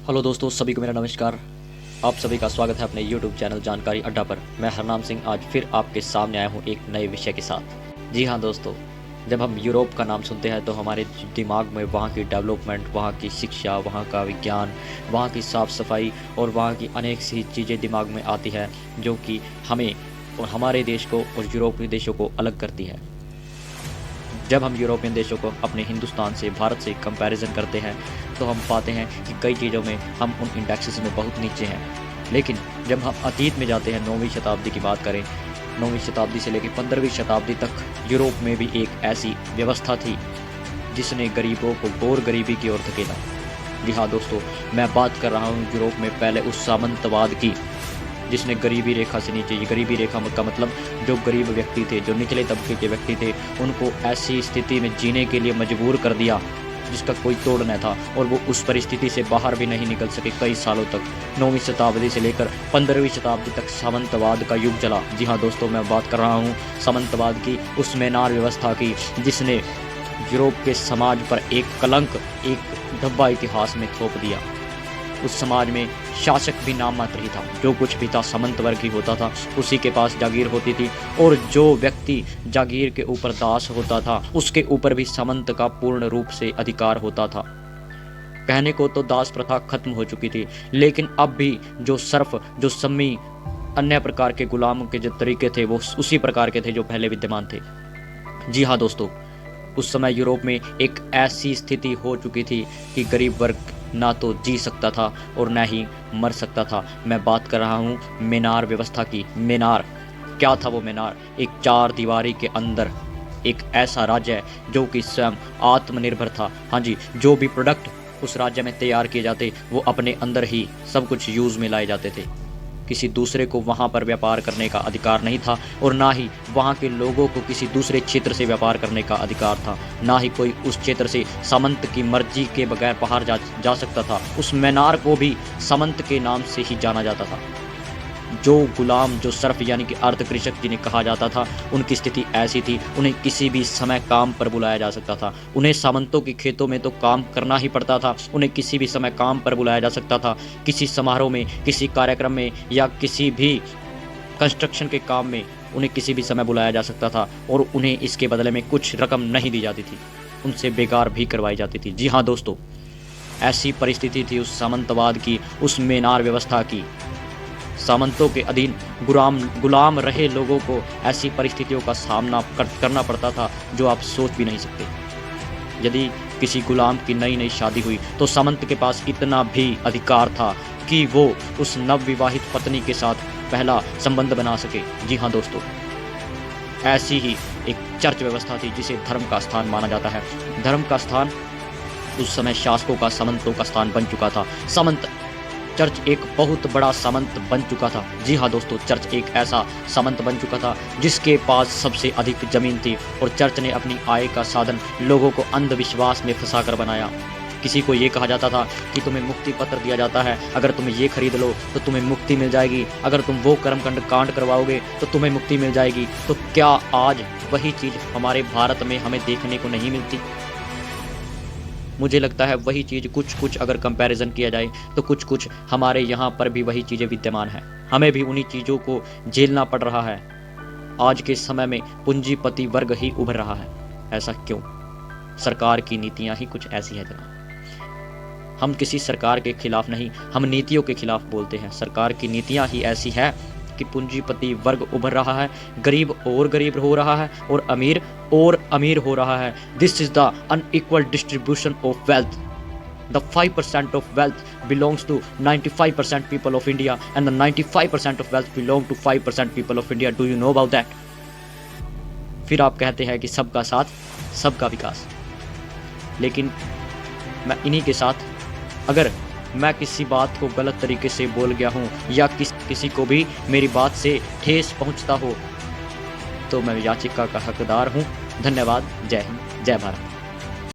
Hello दोस्तों, सभी को मेरा नमस्कार। आप सभी का स्वागत है अपने YouTube चैनल जानकारी अड्डा पर। मैं हरनाम सिंह आज फिर आपके सामने आया हूँ एक नए विषय के साथ। जी हाँ दोस्तों, जब हम यूरोप का नाम सुनते हैं तो हमारे दिमाग में वहाँ की डेवलपमेंट, वहाँ की शिक्षा, वहाँ का विज्ञान, वहाँ की साफ़ सफाई और वहाँ की अनेक सी चीज़ें दिमाग में आती है जो कि हमें और हमारे देश को और यूरोपीय देशों को अलग करती है। जब हम यूरोपियन देशों को अपने हिंदुस्तान से, भारत से कंपैरिजन करते हैं तो हम पाते हैं कि कई चीज़ों में हम उन इंडेक्सेस में बहुत नीचे हैं। लेकिन जब हम अतीत में जाते हैं, 9वीं शताब्दी की बात करें, 9वीं शताब्दी से लेकर 15वीं शताब्दी तक यूरोप में भी एक ऐसी व्यवस्था थी जिसने गरीबों को घोर गरीबी की ओर धकेला। जी हाँ दोस्तों, मैं बात कर रहा हूँ यूरोप में पहले उस सामंतवाद की जिसने गरीबी रेखा से नीचे, ये गरीबी रेखा का मतलब जो गरीब व्यक्ति थे, जो निचले तबके के व्यक्ति थे, उनको ऐसी स्थिति में जीने के लिए मजबूर कर दिया जिसका कोई तोड़ न था, और वो उस परिस्थिति से बाहर भी नहीं निकल सके कई सालों तक। 9वीं शताब्दी से लेकर 15वीं शताब्दी तक सामंतवाद का युग चला। जी हाँ दोस्तों, मैं बात कर रहा हूँ सामंतवाद की, उस मैनार व्यवस्था की जिसने यूरोप के समाज पर एक कलंक, एक धब्बा इतिहास में थोप दिया। उस समाज में शासक भी नाम मात्र ही था, जो कुछ भी था सामंत वर्ग ही होता था, उसी के पास जागीर होती थी, और जो व्यक्ति जागीर के ऊपर दास होता था उसके ऊपर भी सामंत का पूर्ण रूप से अधिकार होता था। कहने को तो दास प्रथा खत्म हो चुकी थी, लेकिन अब भी जो सर्फ, जो सम्मी, अन्य प्रकार के गुलामों के जो तरीके थे वो उसी प्रकार के थे जो पहले विद्यमान थे। जी हाँ दोस्तों, उस समय यूरोप में एक ऐसी स्थिति हो चुकी थी कि गरीब वर्ग ना तो जी सकता था और ना ही मर सकता था। मैं बात कर रहा हूँ मीनार व्यवस्था की। मीनार क्या था? वो मीनार एक चार दीवारी के अंदर एक ऐसा राज्य है जो कि स्वयं आत्मनिर्भर था। हाँ जी, जो भी प्रोडक्ट उस राज्य में तैयार किए जाते वो अपने अंदर ही सब कुछ यूज़ में लाए जाते थे। किसी दूसरे को वहाँ पर व्यापार करने का अधिकार नहीं था, और ना ही वहाँ के लोगों को किसी दूसरे क्षेत्र से व्यापार करने का अधिकार था। ना ही कोई उस क्षेत्र से सामंत की मर्जी के बगैर बाहर जा सकता था। उस मैनार को भी सामंत के नाम से ही जाना जाता था। जो गुलाम, जो सर्फ यानी कि अर्ध कृषक जिन्हें कहा जाता था, उनकी स्थिति ऐसी थी, उन्हें किसी भी समय काम पर बुलाया जा सकता था। उन्हें सामंतों के खेतों में तो काम करना ही पड़ता था, उन्हें किसी भी समय काम पर बुलाया जा सकता था। किसी समारोह में, किसी कार्यक्रम में या किसी भी कंस्ट्रक्शन के काम में उन्हें किसी भी समय बुलाया जा सकता था, और उन्हें इसके बदले में कुछ रकम नहीं दी जाती थी, उनसे बेगार भी करवाई जाती थी। जी हाँ दोस्तों, ऐसी परिस्थिति थी उस सामंतवाद की, उस मैनार व्यवस्था की। सामंतों के अधीन गुलाम रहे लोगों को ऐसी परिस्थितियों का सामना करना पड़ता था जो आप सोच भी नहीं सकते। यदि किसी गुलाम की नई नई शादी हुई तो सामंत के पास इतना भी अधिकार था कि वो उस नवविवाहित पत्नी के साथ पहला संबंध बना सके। जी हाँ दोस्तों, ऐसी ही एक चर्च व्यवस्था थी जिसे धर्म का स्थान माना जाता है। धर्म का स्थान उस समय शासकों का, सामंतों का स्थान बन चुका था। सामंत चर्च एक बहुत बड़ा सामंत बन चुका था। जी हाँ दोस्तों, चर्च एक ऐसा सामंत बन चुका था जिसके पास सबसे अधिक जमीन थी, और चर्च ने अपनी आय का साधन लोगों को अंधविश्वास में फंसाकर बनाया। किसी को ये कहा जाता था कि तुम्हें मुक्ति पत्र दिया जाता है, अगर तुम ये खरीद लो तो तुम्हें मुक्ति मिल जाएगी, अगर तुम वो कांड करवाओगे तो तुम्हें मुक्ति मिल जाएगी। तो क्या आज वही चीज़ हमारे भारत में हमें देखने को नहीं मिलती? मुझे लगता है वही चीज़ कुछ अगर कंपैरिजन किया जाए तो कुछ हमारे यहाँ पर भी वही चीज़ें विद्यमान हैं। हमें भी उन्हीं चीज़ों को झेलना पड़ रहा है। आज के समय में पूंजीपति वर्ग ही उभर रहा है। ऐसा क्यों? सरकार की नीतियाँ ही कुछ ऐसी है जनाब। हम किसी सरकार के खिलाफ नहीं, हम नीतियों के खिलाफ बोलते हैं। सरकार की नीतियाँ ही ऐसी है कि पूंजीपति वर्ग उभर रहा है, गरीब और गरीब हो रहा है, और अमीर हो रहा है। This is the unequal distribution of wealth. The 5% of wealth belongs to 95% people of India, and the 95% of wealth belong to 5% people of India. Do you know about that? फिर आप कहते हैं कि सबका साथ, सबका विकास। लेकिन मैं इन्हीं के साथ, अगर मैं किसी बात को गलत तरीके से बोल गया हूँ या किसी को भी मेरी बात से ठेस पहुँचता हो तो मैं याचिका का हकदार हूँ। धन्यवाद। जय हिंद, जय भारत।